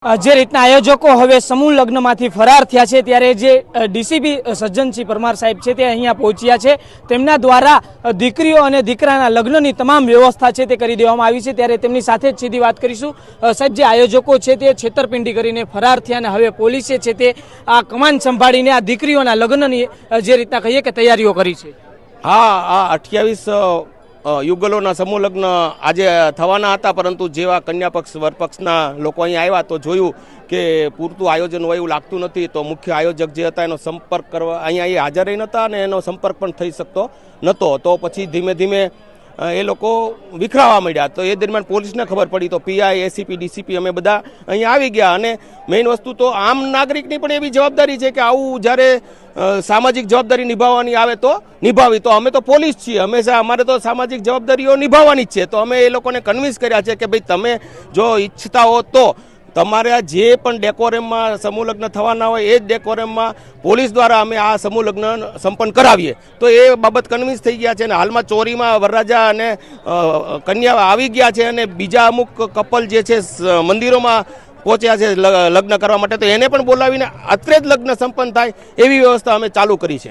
જે રીતના આયોજકો હવે સમૂહ લગ્નમાંથી ફરાર થયા છે ત્યારે જે ડીસીપી સજ્જનસિંહ પરમાર સાહેબ છે તે અહીંયા પહોંચ્યા છે। તેમના દ્વારા દીકરીઓ અને દીકરાના લગ્નની તમામ વ્યવસ્થા છે તે કરી દેવામાં આવી છે। ત્યારે તેમની સાથે જ સીધી વાત કરીશું। સાહેબ, જે આયોજકો છે તે છેતરપિંડી કરીને ફરાર થયા અને હવે પોલીસે છે તે આ કમાન સંભાળીને આ દીકરીઓના લગ્નની જે રીતના કહીએ કે તૈયારીઓ કરી છે। હા, આ 28 યુગલોના સમૂહ લગ્ન આજે થવાના હતા, પરંતુ જેવા કન્યા પક્ષ વરપક્ષના લોકો અહીં આવ્યા તો જોયું કે પૂરતું આયોજન હોય એવું લાગતું નથી। તો મુખ્ય આયોજક જે હતા એનો સંપર્ક કરવા અહીંયા હાજર નહોતા અને એનો સંપર્ક પણ થઈ શકતો નહોતો। તો પછી ધીમે ધીમે એ લોકો વિખરાવા માંડ્યા। તો એ દરમિયાન પોલીસને ખબર પડી તો પીઆઈ, એસીપી, ડીસીપી અમે બધા અહીંયા આવી ગયા। અને મેઇન વસ્તુ તો આમ નાગરિકની પણ એવી જવાબદારી છે કે આવું જ્યારે સામાજિક જવાબદારી નિભાવવાની આવે તો નિભાવી। તો અમે તો પોલીસ છીએ, હંમેશા અમારે તો સામાજિક જવાબદારીઓ નિભાવવાની જ છે। તો અમે એ લોકોને કન્વિન્સ કર્યા છે કે ભાઈ તમે જો ઈચ્છતા હો તો તમારે જે પણ ડેકોરેમમાં સમૂહ લગ્ન થવાના હોય એ જ ડેકોરેમમાં પોલીસ દ્વારા અમે આ સમૂહ લગ્ન સંપન્ન કરાવીએ। તો એ બાબત કન્વિન્સ થઈ ગયા છે અને હાલમાં ચોરીમાં વરરાજા અને કન્યા આવી ગયા છે અને બીજા અમુક કપલ જે છે મંદિરોમાં પહોંચ્યા છે લગ્ન કરવા માટે, તો એને પણ બોલાવીને અત્રે જ લગ્ન સંપન્ન થાય એવી વ્યવસ્થા અમે ચાલુ કરી છે।